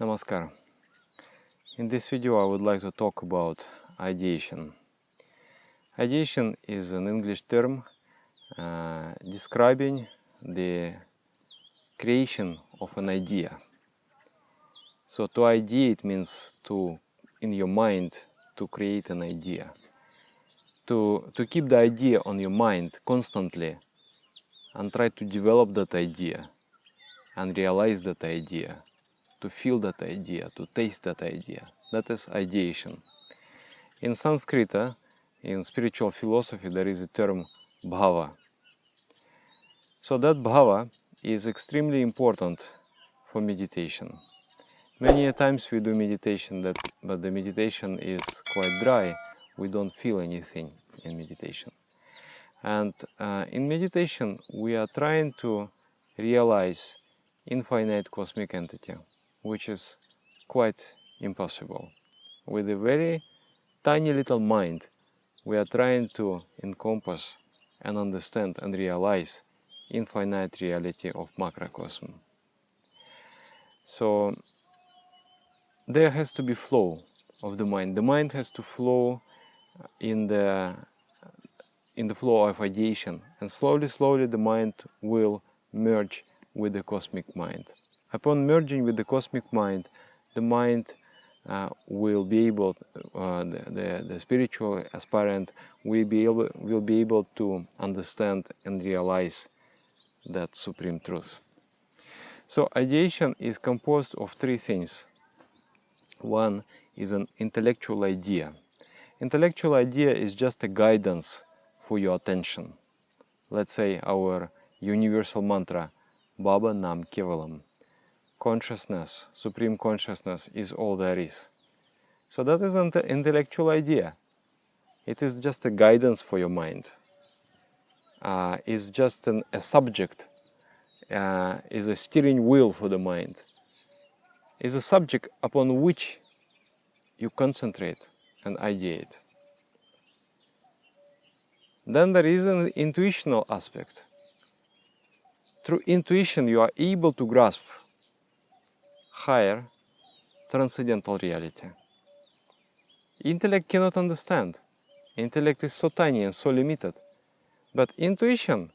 Namaskar. In this video I would like to talk about ideation. Ideation is an English term describing the creation of an idea. So to ideate means to, in your mind, to create an idea. To keep the idea on your mind constantly and try to develop that idea and realize that idea. To feel that idea, to taste that idea. That is ideation. In Sanskrit, in spiritual philosophy, there is a term bhava. So that bhava is extremely important for meditation. Many times we do meditation, but the meditation is quite dry. We don't feel anything in meditation. And in meditation, we are trying to realize infinite cosmic entity, which is quite impossible. With a very tiny little mind, we are trying to encompass and understand and realize infinite reality of macrocosm. So there has to be flow of the mind. The mind has to flow in the flow of ideation, and slowly the mind will merge with the cosmic mind. Upon merging with the cosmic mind, the mind will be able, the spiritual aspirant will be able to understand and realize that supreme truth. So ideation is composed of three things. One is an intellectual idea. Intellectual idea is just a guidance for your attention. Let's say our universal mantra, Baba Nam Kevalam. Consciousness, supreme consciousness is all there is. So that is an intellectual idea. It is just a guidance for your mind. It's just a subject, is a steering wheel for the mind. Is a subject upon which you concentrate and ideate. Then there is an intuitional aspect. Through intuition you are able to grasp higher transcendental reality. Intellect cannot understand. Intellect is so tiny and so limited. But intuition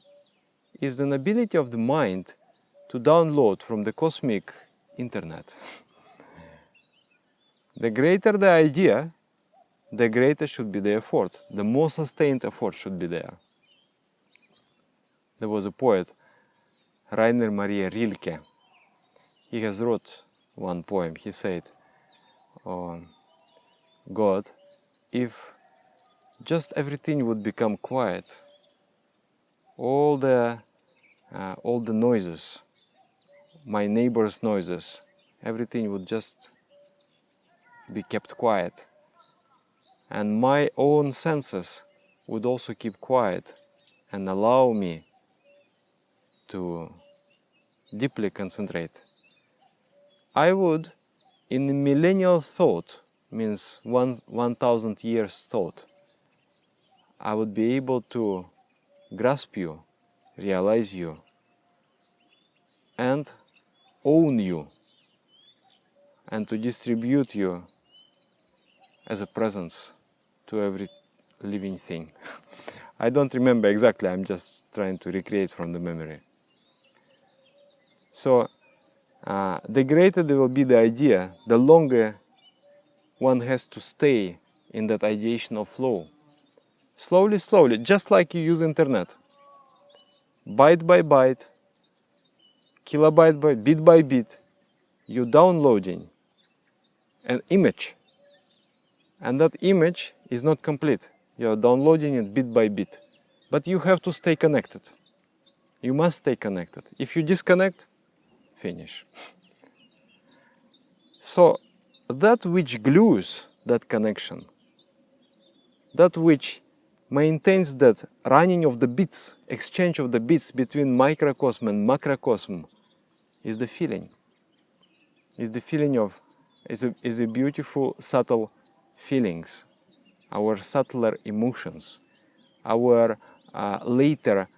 is an ability of the mind to download from the cosmic internet. The greater the idea, the greater should be the effort. The more sustained effort should be there. There was a poet, Rainer Maria Rilke. He has wrote one poem. He said, "Oh, God, if just everything would become quiet, all the noises, my neighbor's noises, everything would just be kept quiet, and my own senses would also keep quiet and allow me to deeply concentrate. I would, in a millennial thought, means 1,000 years thought, I would be able to grasp you, realize you, and own you, and to distribute you as a presence to every living thing." I don't remember exactly, I'm just trying to recreate from the memory. So, the greater there will be the idea, the longer one has to stay in that ideational flow. Slowly, just like you use internet. Byte by byte, kilobyte by bit, you're downloading an image. And that image is not complete. You're downloading it bit by bit. But you have to stay connected. You must stay connected. If you disconnect, finish. So that which glues that connection, that which maintains that running of the bits, exchange of the bits between microcosm and macrocosm, is the feeling. Is the feeling of, is a beautiful, subtle feelings, our subtler emotions, our later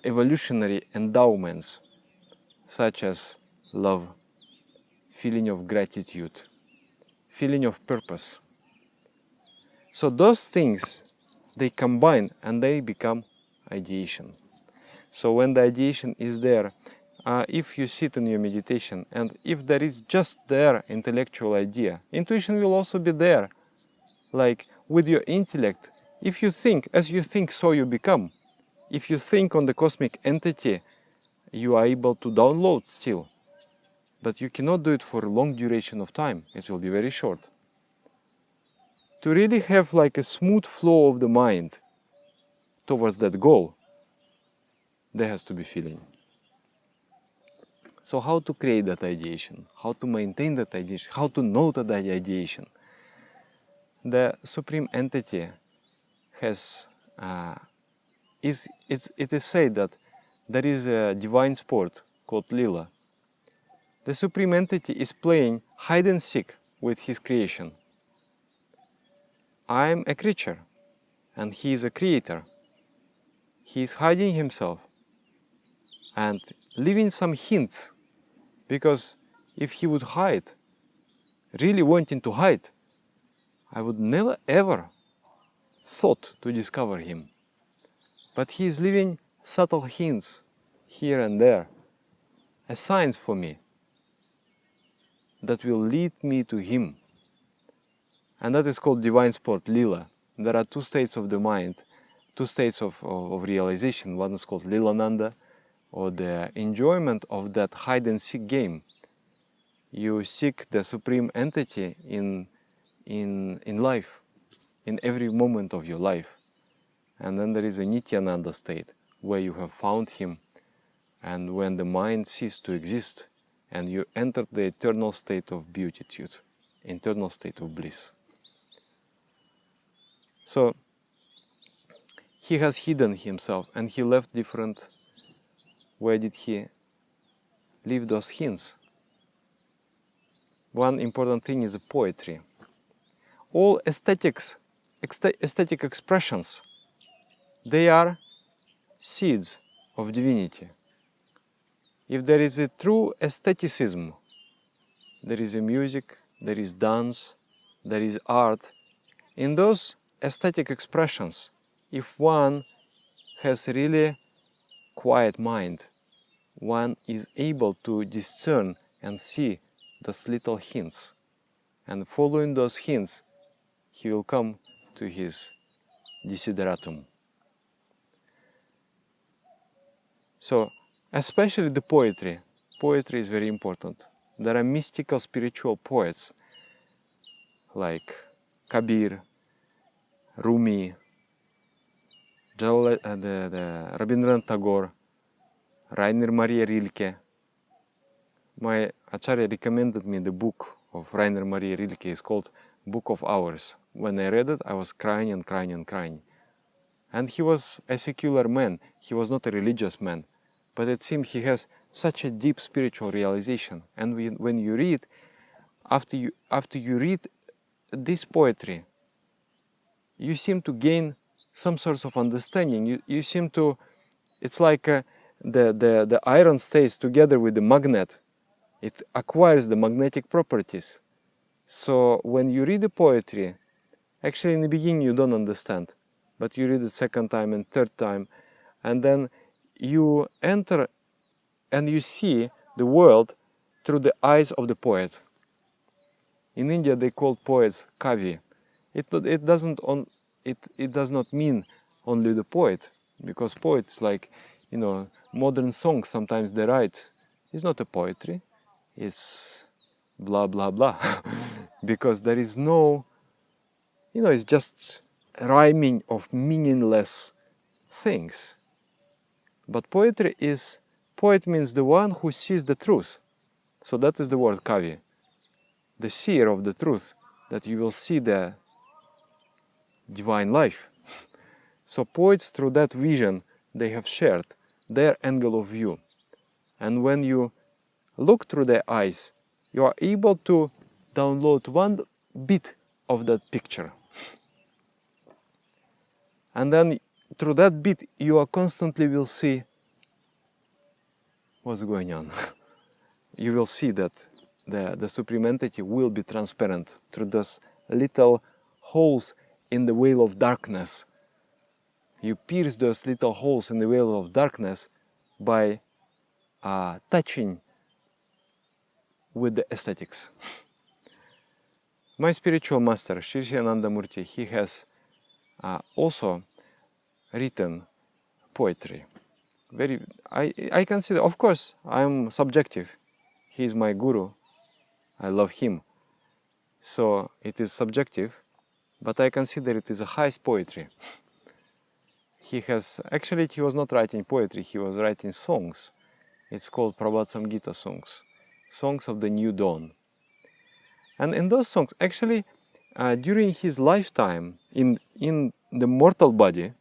evolutionary endowments, such as love, feeling of gratitude, feeling of purpose. So those things, they combine and they become ideation. So when the ideation is there, if you sit in your meditation and if there is just their intellectual idea, intuition will also be there. Like with your intellect, if you think, as you think, so you become. If you think on the cosmic entity, you are able to download still. But you cannot do it for a long duration of time. It will be very short. To really have like a smooth flow of the mind towards that goal, there has to be feeling. So how to create that ideation? How to maintain that ideation? How to know that ideation? The Supreme Entity has, it is said that there is a divine sport called Lila. The Supreme Entity is playing hide and seek with his creation. I am a creature, and he is a creator. He is hiding himself and leaving some hints, because if he would hide, really wanting to hide, I would never ever thought to discover him. But he is leaving subtle hints here and there, as signs for me that will lead me to him. And that is called divine sport, Lila. There are two states of the mind, two states of realization. One is called Lilananda, or the enjoyment of that hide and seek game. You seek the Supreme Entity in life, in every moment of your life. And then there is a Nityananda state, where you have found him, and when the mind ceases to exist, and you enter the eternal state of beatitude, eternal state of bliss. So he has hidden himself, and he left different. Where did he leave those hints? One important thing is poetry. All aesthetic expressions, they are seeds of divinity. If there is a true aestheticism, there is a music, there is dance, there is art. In those aesthetic expressions, if one has really quiet mind, one is able to discern and see those little hints. And following those hints, he will come to his desideratum. So, especially the poetry. Poetry is very important. There are mystical spiritual poets like Kabir, Rumi, Rabindranath Tagore, Rainer Maria Rilke. My Acharya recommended me the book of Rainer Maria Rilke. It's called Book of Hours. When I read it, I was crying and crying and crying. And he was a secular man. He was not a religious man. But it seemed he has such a deep spiritual realization. And when you read, after you read this poetry, you seem to gain some sorts of understanding. You seem to, it's like the iron stays together with the magnet. It acquires the magnetic properties. So when you read the poetry, actually in the beginning you don't understand, but you read it second time and third time, and then you enter and you see the world through the eyes of the poet. In India they call poets kavi. It does not mean only the poet, because poets, like, you know, modern songs sometimes they write, it's not a poetry, it's blah blah blah, because there is no, you know, it's just rhyming of meaningless things. But poetry is, poet means the one who sees the truth. So that is the word kavi, the seer of the truth, that you will see the divine life. So poets, through that vision, they have shared their angle of view. And when you look through their eyes, you are able to download one bit of that picture. And then through that bit, you are constantly will see what's going on. You will see that the Supreme Entity will be transparent through those little holes in the veil of darkness. You pierce those little holes in the veil of darkness by touching with the aesthetics. My spiritual master, Shri Anandamurti, he has also written poetry. I consider, of course, I'm subjective. He is my guru. I love him. So it is subjective, but I consider it is the highest poetry. He was not writing poetry, he was writing songs. It's called Prabhat Samgita songs, songs of the new dawn. And in those songs, actually, during his lifetime in the mortal body,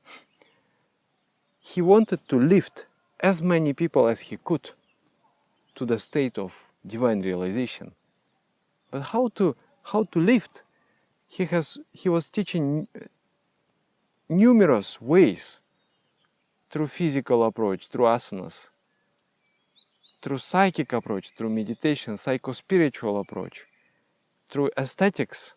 he wanted to lift as many people as he could to the state of divine realization. But how to lift? He was teaching numerous ways, through physical approach, through asanas, through psychic approach, through meditation, psycho-spiritual approach, through aesthetics,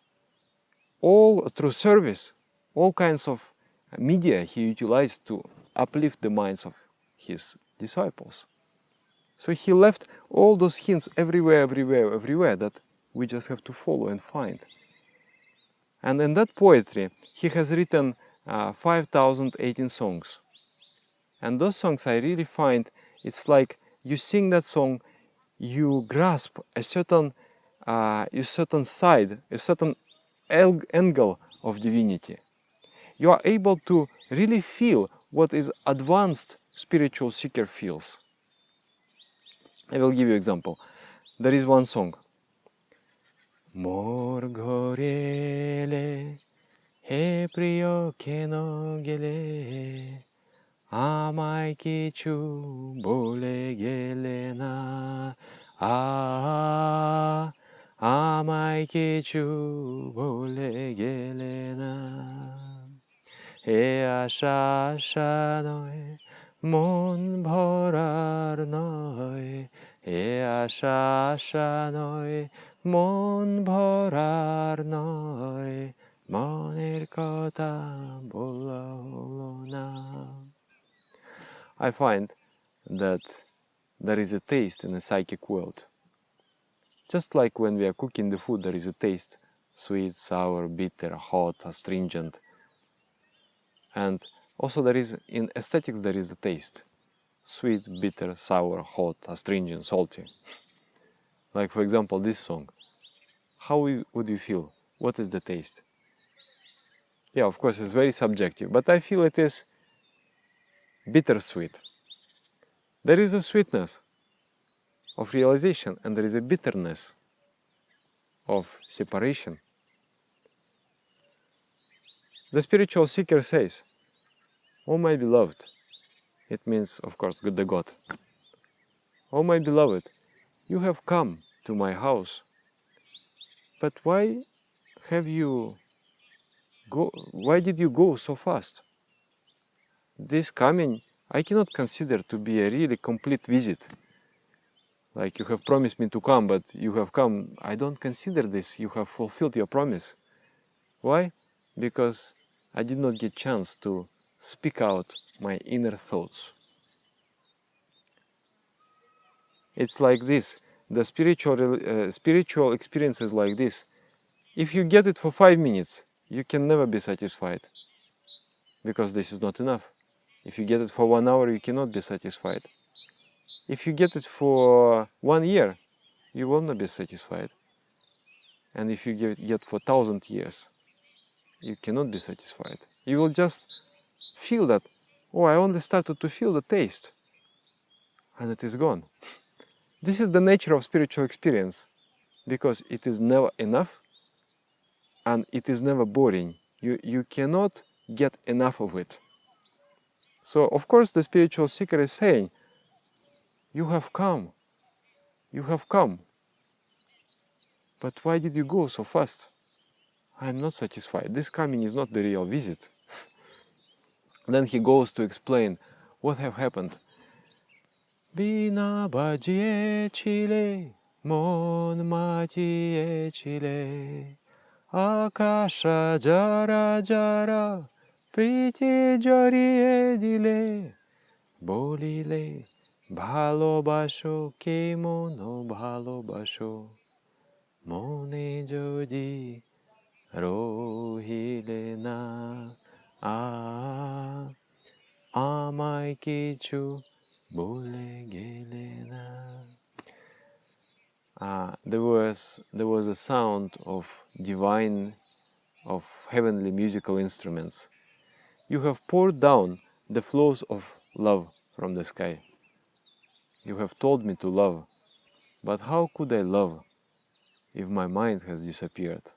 all through service, all kinds of media he utilized to uplift the minds of his disciples. So he left all those hints everywhere that we just have to follow and find. And in that poetry, he has written 5,018 songs. And those songs I really find, it's like you sing that song, you grasp a certain side, a certain angle of divinity. You are able to really feel what is advanced spiritual seeker feels. I will give you an example. There is one song. Mor gorele he priyo keno gele amai kichu bole gele na amai kichu bole gele na he asha noe mon bhorar noe he asha noe mon bhorar noe moner kota bolona. I find that there is a taste in the psychic world. Just like when we are cooking the food, there is a taste: sweet, sour, bitter, hot, astringent. And also there is, in aesthetics, there is a taste: sweet, bitter, sour, hot, astringent, salty. Like, for example, this song. How would you feel? What is the taste? Yeah, of course, it's very subjective, but I feel it is bittersweet. There is a sweetness of realization, and there is a bitterness of separation. The spiritual seeker says, "Oh my beloved," it means, of course, the God. "Oh my beloved, you have come to my house, but why did you go so fast? This coming I cannot consider to be a really complete visit. Like, you have promised me to come, but you have come. I don't consider this. You have fulfilled your promise. Why? Because I did not get chance to speak out my inner thoughts." It's like this. The spiritual experience is like this. If you get it for 5 minutes, you can never be satisfied, because this is not enough. If you get it for 1 hour, you cannot be satisfied. If you get it for 1 year, you will not be satisfied. And if you get for 1,000 years, you cannot be satisfied. You will just feel that, oh, I only started to feel the taste, and it is gone. This is the nature of spiritual experience, because it is never enough, and it is never boring. You cannot get enough of it. So, of course, the spiritual seeker is saying, you have come, but why did you go so fast? I am not satisfied. This coming is not the real visit. Then he goes to explain what have happened. Bina bajie chile Mon matiye chile, akasha jara jara, priti jariye dile, bolile, bhalobasho, kemono bhalobasho, mone jodi, rohile na, amai kichu, bole gele na. There was a sound of divine, of heavenly musical instruments. You have poured down the flows of love from the sky. You have told me to love, but how could I love if my mind has disappeared?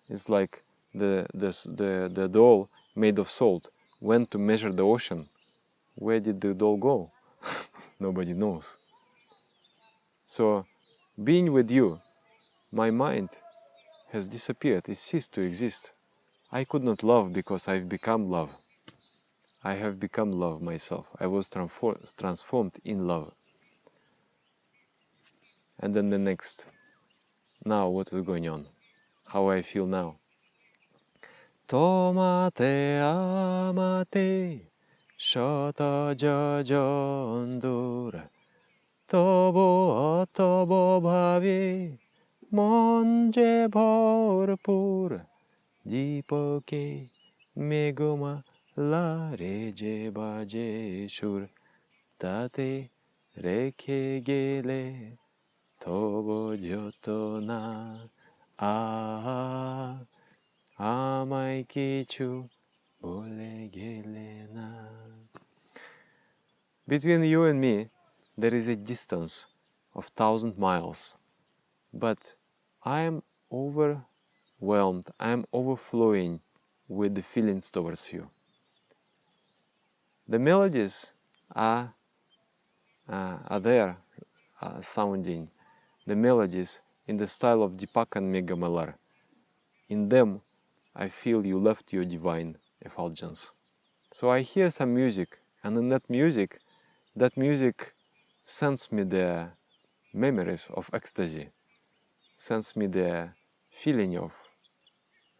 It's like the doll made of salt went to measure the ocean. Where did the doll go? Nobody knows. So, being with you, my mind has disappeared, it ceased to exist. I could not love because I've become love. I have become love myself. I was transformed in love. And then the next, now what is going on? How I feel now? Tomate amate, shota jajandur. Tobo bhavi, monje bhorpur, dipoke meguma la reje baje shur, tate reke gele, tobo jotona, amai kichu, bole gele na. Between you and me, there is a distance of 1,000 miles, but I am overwhelmed, I am overflowing with the feelings towards you. The melodies are there, sounding, the melodies in the style of Deepak and Megamalar. In them, I feel you left your divine effulgence. So I hear some music, and in that music sends me the memories of ecstasy, sends me the feeling of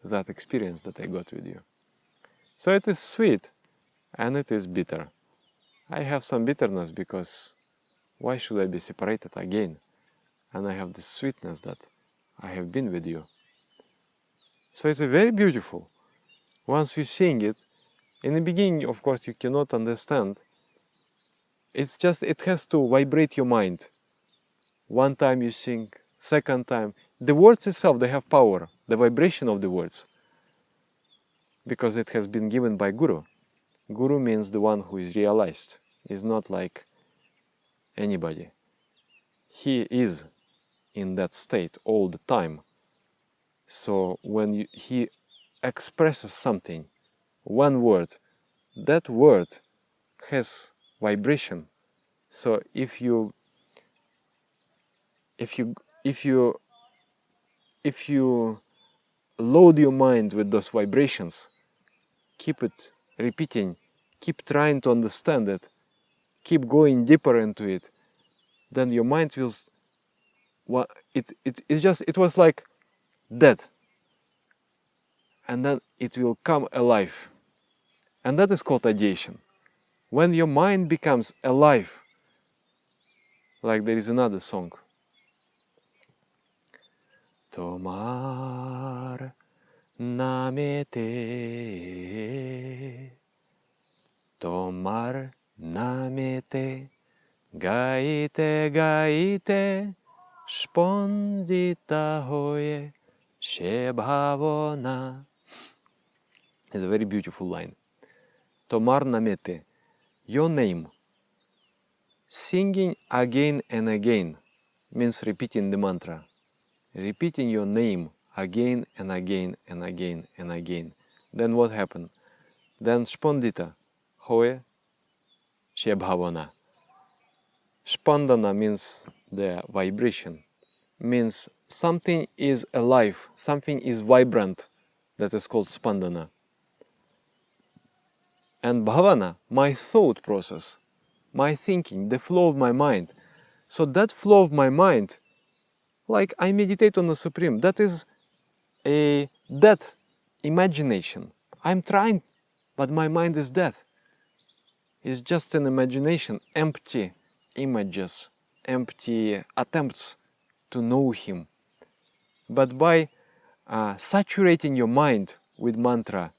that experience that I got with you. So it is sweet and it is bitter. I have some bitterness because why should I be separated again? And I have the sweetness that I have been with you. So it's very beautiful. Once you sing it, in the beginning, of course, you cannot understand. It's just, it has to vibrate your mind. One time you sing, second time. The words itself, they have power, the vibration of the words. Because it has been given by Guru. Guru means the one who is realized. He's not like anybody. He is in that state all the time. So when he expresses something, one word, that word has vibration. So if you load your mind with those vibrations, keep it repeating, keep trying to understand it, keep going deeper into it, then your mind will, it was like dead, and then it will come alive, and that is called ideation. When your mind becomes alive, like there is another song, Tomar namete, Tomar namete, gaite gaite, spondita hoye, shebhavona. It's a very beautiful line. Tomar namete, your name. Singing again and again means repeating the mantra. Repeating your name again and again and again and again. Then what happened? Then spondita hoye shebhavona. Spandana means the vibration, means something is alive, something is vibrant, that is called spandana. And bhavana, my thought process, my thinking, the flow of my mind. So that flow of my mind, like I meditate on the Supreme, that is a dead imagination. I'm trying, but my mind is dead. It's just an imagination, empty images, empty attempts to know Him. But by saturating your mind with mantra,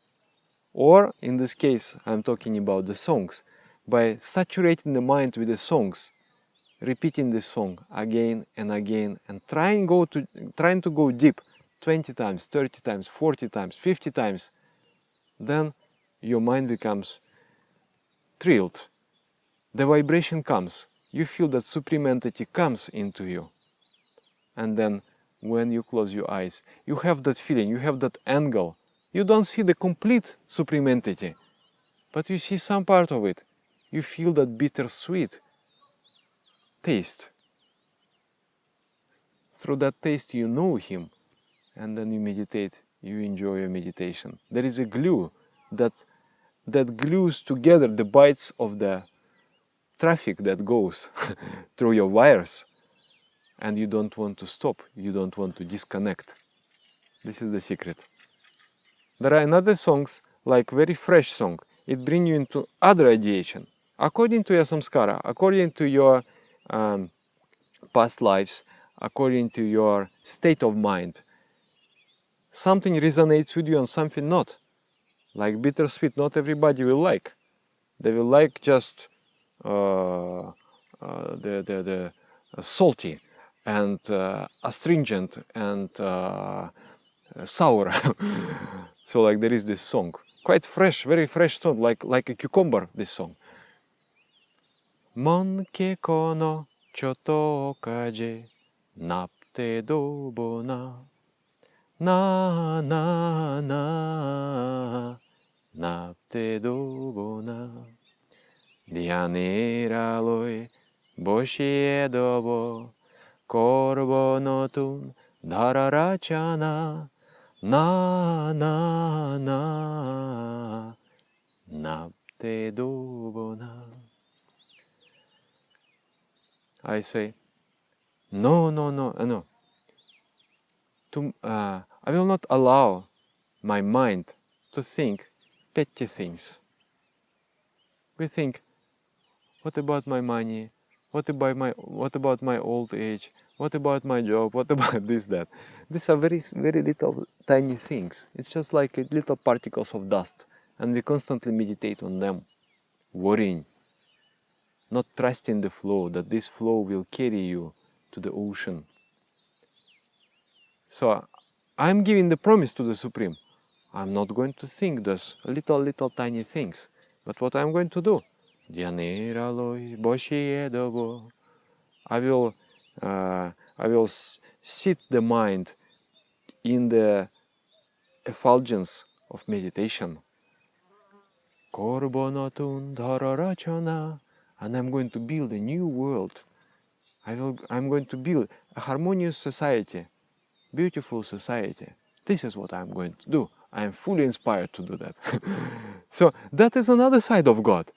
or in this case I'm talking about the songs, by saturating the mind with the songs, repeating the song again and again, and trying to go deep 20 times, 30 times, 40 times, 50 times, then your mind becomes thrilled. The vibration comes. You feel that Supreme Entity comes into you. And then when you close your eyes, you have that feeling, you have that angle. You don't see the complete Supreme Entity, but you see some part of it. You feel that bittersweet taste. Through that taste you know Him, and then you meditate, you enjoy your meditation. There is a glue that glues together the bytes of the traffic that goes through your wires, and you don't want to stop, you don't want to disconnect. This is the secret. There are another songs, like very fresh song. It brings you into other ideation. According to your samskara, according to your past lives, according to your state of mind, something resonates with you and something not. Like bittersweet, not everybody will like. They will like just the salty and astringent and sour. So like there is this song, quite fresh, very fresh song, like a cucumber, this song. Mon ke kono choto kaje napte dobona na na na napte dobona dianera loi boshie dobo korbonotun dhararachana na na na napte dobona. I say, no. I will not allow my mind to think petty things. We think, what about my money? What about my old age? What about my job? What about this, that? These are very, very little tiny things. It's just like little particles of dust. And we constantly meditate on them, worrying, not trusting the flow, that this flow will carry you to the ocean. So I'm giving the promise to the Supreme. I'm not going to think those little tiny things. But what I'm going to do? I will sit the mind in the effulgence of meditation. And I'm going to build a new world. I'm going to build a harmonious society, beautiful society. This is what I'm going to do. I am fully inspired to do that. So that is another side of God,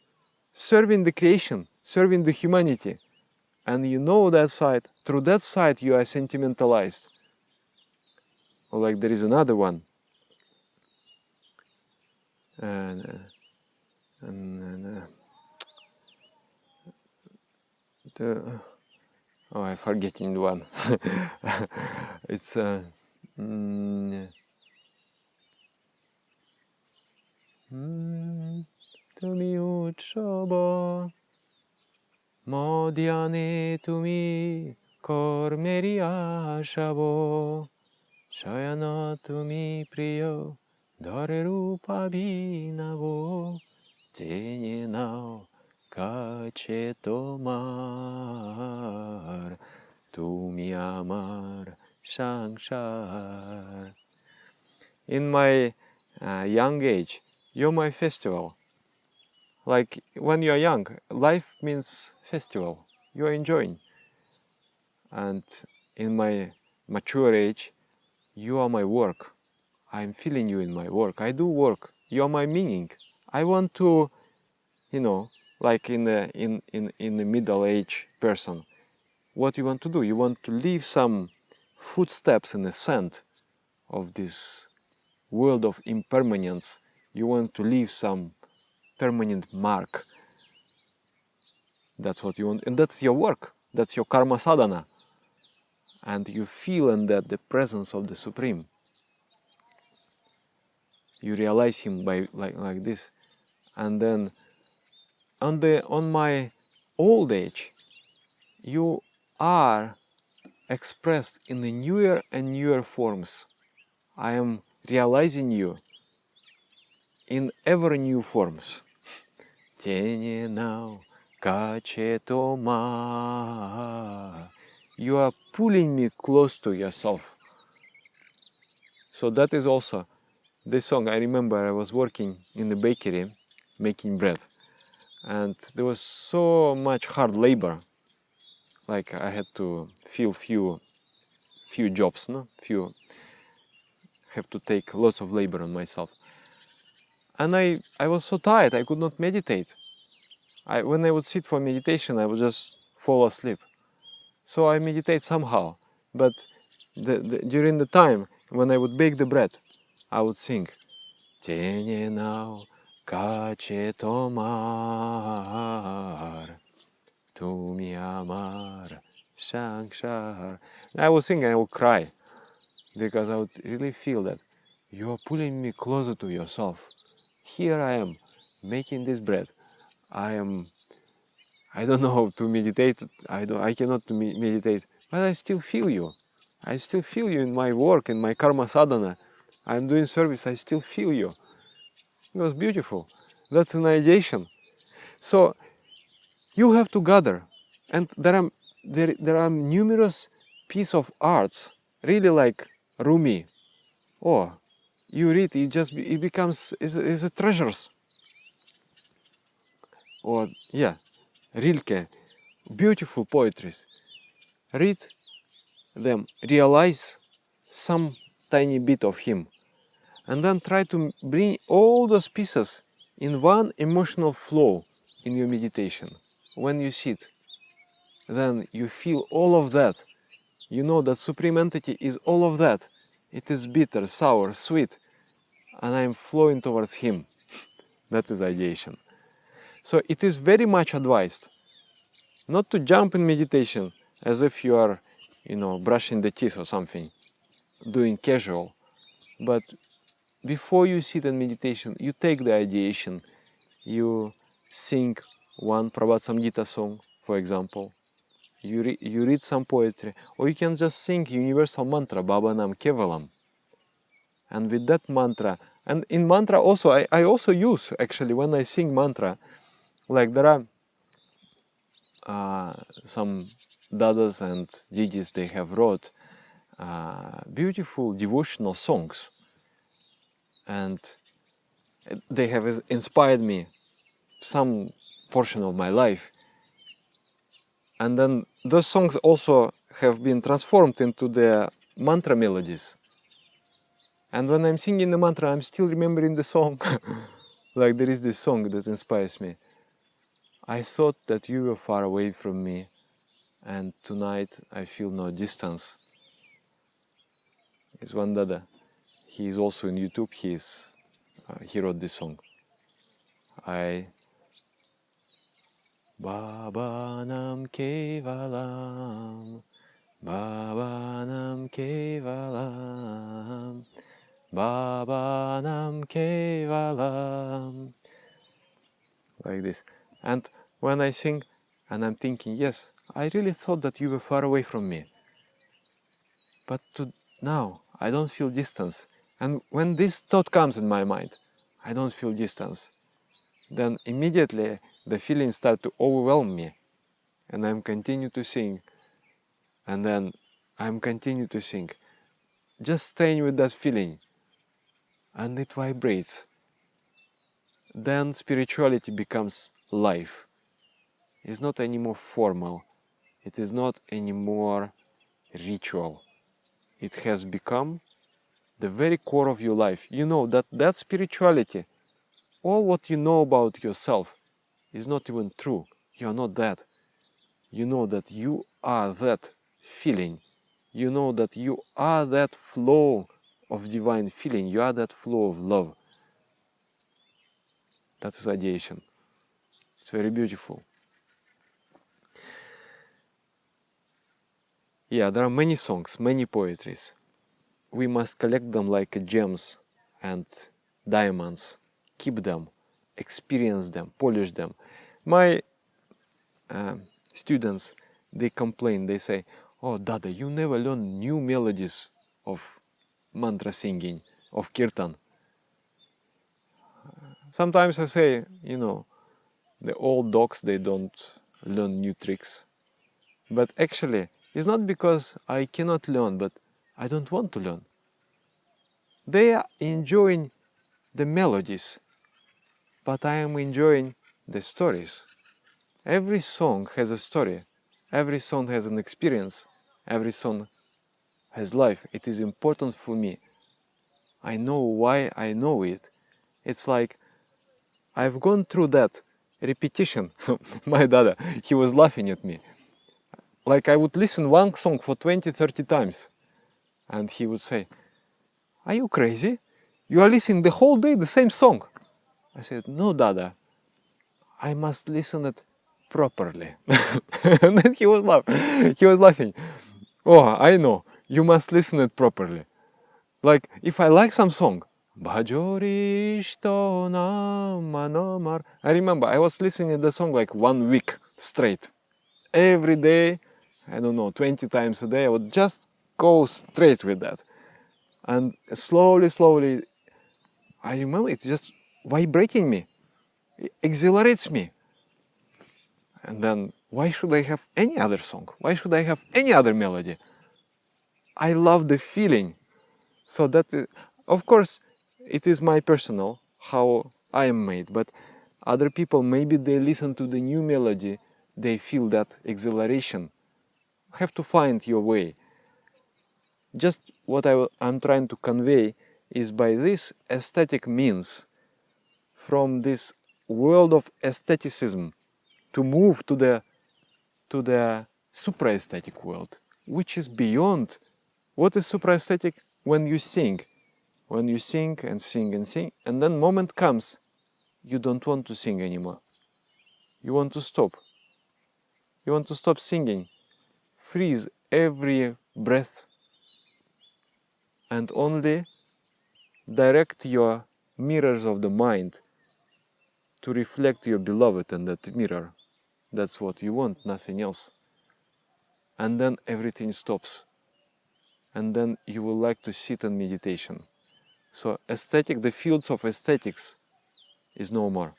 serving the creation, serving the humanity. And you know that side, through that side you are sentimentalized. Or like there is another one. I'm forgetting the one. It's Tumi Utshobo Modiane Tumi Kormeria Shabo Shayana Tumi Priyo Darerupa Binavo Tene Nao Kachetomar Tumi Amar Shangshar. In my young age, you're my festival. Like when you're young, life means festival. You're enjoying. And in my mature age, you are my work. I'm feeling you in my work. I do work. You're my meaning. I want to, like in the middle-aged person, what you want to do. You want to leave some footsteps in the sand of this world of impermanence. You want to leave some permanent mark. That's what you want, and that's your work. That's your karma sadhana. And you feel in that the presence of the Supreme. You realize Him by like this, and then on my old age, you are expressed in the newer and newer forms. I am realizing you in ever new forms. You are pulling me close to yourself. So that is also this song. I remember I was working in the bakery making bread, and there was so much hard labor. Like I had to fill few jobs, have to take lots of labor on myself. And I was so tired, I could not meditate. When I would sit for meditation, I would just fall asleep. So I meditate somehow, but during the time when I would bake the bread, I would sing. I would sing and I would cry, because I would really feel that you are pulling me closer to yourself. Here I am, making this bread. I don't know how to meditate. I cannot meditate, but I still feel you. I still feel you in my work, in my karma sadhana. I'm doing service. I still feel you. It was beautiful. That's an ideation. So you have to gather, and there are numerous pieces of arts, really like Rumi. Oh, you read, it becomes is a treasures. Or Rilke, beautiful poetries. Read them, realize some tiny bit of him, and then try to bring all those pieces in one emotional flow in your meditation. When you sit, then you feel all of that. You know that Supreme Entity is all of that. It is bitter, sour, sweet, and I am flowing towards Him. That is ideation. So it is very much advised not to jump in meditation as if you are, brushing the teeth or something, doing casual. But before you sit in meditation, you take the ideation, you sing one Prabhat Samgita song, for example. You read some poetry, or you can just sing universal mantra, Bhavanam Kevalam. And with that mantra, and in mantra also, I also use, actually, when I sing mantra, like there are some Dadas and Didis, they have wrote beautiful devotional songs. And they have inspired me some portion of my life. And then those songs also have been transformed into the mantra melodies. And when I'm singing the mantra, I'm still remembering the song. Like there is this song that inspires me. I thought that you were far away from me, and tonight I feel no distance. It's one Dada. He is also on YouTube. He wrote this song. Bhavanam Kevalam, Bhavanam Kevalam, Bhavanam Kevalam. Like this. And when I sing, and I'm thinking, yes, I really thought that you were far away from me. But now, I don't feel distance. And when this thought comes in my mind, I don't feel distance. Then immediately the feelings start to overwhelm me. And I'm continue to sing. And then I'm continue to sing. Just staying with that feeling. And it vibrates. Then spirituality becomes life. It's not anymore formal. It is not anymore ritual. It has become the very core of your life. You know that spirituality, all what you know about yourself, is not even true. You are not that. you know that you are that feeling. You know that you are that flow of divine feeling. You are that flow of love. That is ideation. It's very beautiful. Yeah, there are many songs, many poetries. We must collect them like gems and diamonds. Keep them, experience them, polish them. My students, they complain, they say, "Oh, Dada, you never learn new melodies of mantra singing, of kirtan." Sometimes I say, the old dogs, they don't learn new tricks. But actually, it's not because I cannot learn, but I don't want to learn. They are enjoying the melodies, but I am enjoying the stories. Every song has a story. Every song has an experience. Every song has life. It is important for me. I know why I know it. It's like I've gone through that repetition. My Dada, he was laughing at me. Like I would listen one song for 20, 30 times. And he would say, "Are you crazy? You are listening the whole day the same song." I said, "No, Dada, I must listen it properly." And then he was laughing. "Oh, I know, you must listen it properly. Like, if I like some song, I remember I was listening to the song like 1 week straight. Every day, I don't know, 20 times a day, I would just go straight with that. And slowly, I remember it's just vibrating me. It exhilarates me. And then, why should I have any other song? Why should I have any other melody? I love the feeling. So that, of course, it is my personal, how I am made. But other people, maybe they listen to the new melody, they feel that exhilaration. You have to find your way. Just what I'm trying to convey is by this aesthetic means, from this world of aestheticism, to move to the supra-aesthetic world, which is beyond. What is supra-aesthetic? When you sing. When you sing and sing and sing, and then moment comes, you don't want to sing anymore. You want to stop. You want to stop singing. Freeze every breath and only direct your mirrors of the mind to reflect your beloved in that mirror. That's what you want, nothing else. And then everything stops. And then you will like to sit in meditation. So aesthetic, the fields of aesthetics is no more.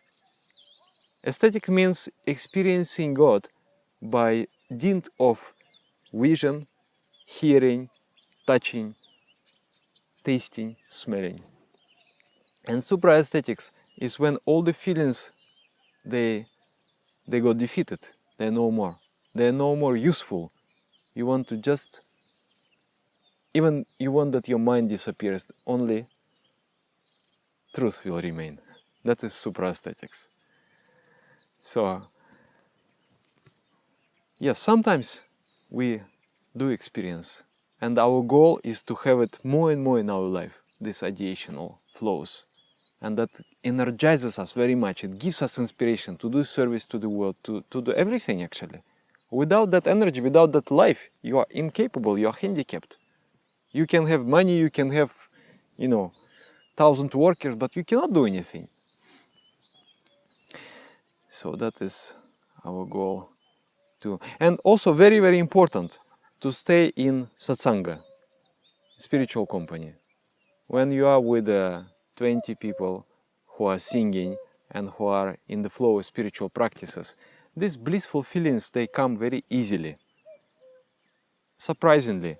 Aesthetic means experiencing God by dint of vision, hearing, touching, tasting, smelling. And supra-aesthetics is when all the feelings, they got defeated. They're no more. They're no more useful. You want to just, even you want that your mind disappears, only truth will remain. That is supra-aesthetics. So, yes, sometimes we do experience, and our goal is to have it more and more in our life, these ideational flows. And that energizes us very much. It gives us inspiration to do service to the world, to do everything actually. Without that energy, without that life, you are incapable, you are handicapped. You can have money, you can have, 1,000 workers, but you cannot do anything. So that is our goal too. And also very, very important to stay in satsanga, spiritual company. When you are with 20 people who are singing and who are in the flow of spiritual practices, these blissful feelings, they come very easily. Surprisingly,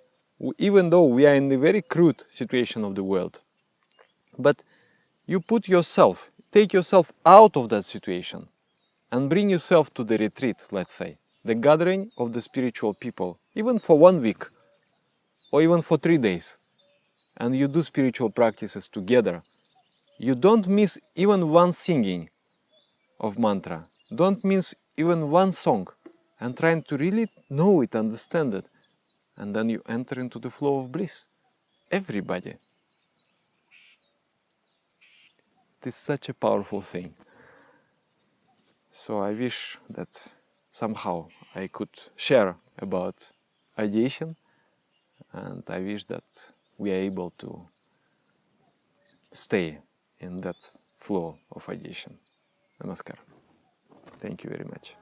even though we are in a very crude situation of the world. But you put yourself, take yourself out of that situation and bring yourself to the retreat, let's say, the gathering of the spiritual people, even for 1 week or even for 3 days. And you do spiritual practices together. You don't miss even one singing of mantra. Don't miss even one song. and trying to really know it, understand it, and then you enter into the flow of bliss. Everybody. It is such a powerful thing. So I wish that somehow I could share about ideation, and I wish that we are able to stay in that flow of ideation. Namaskar. Thank you very much.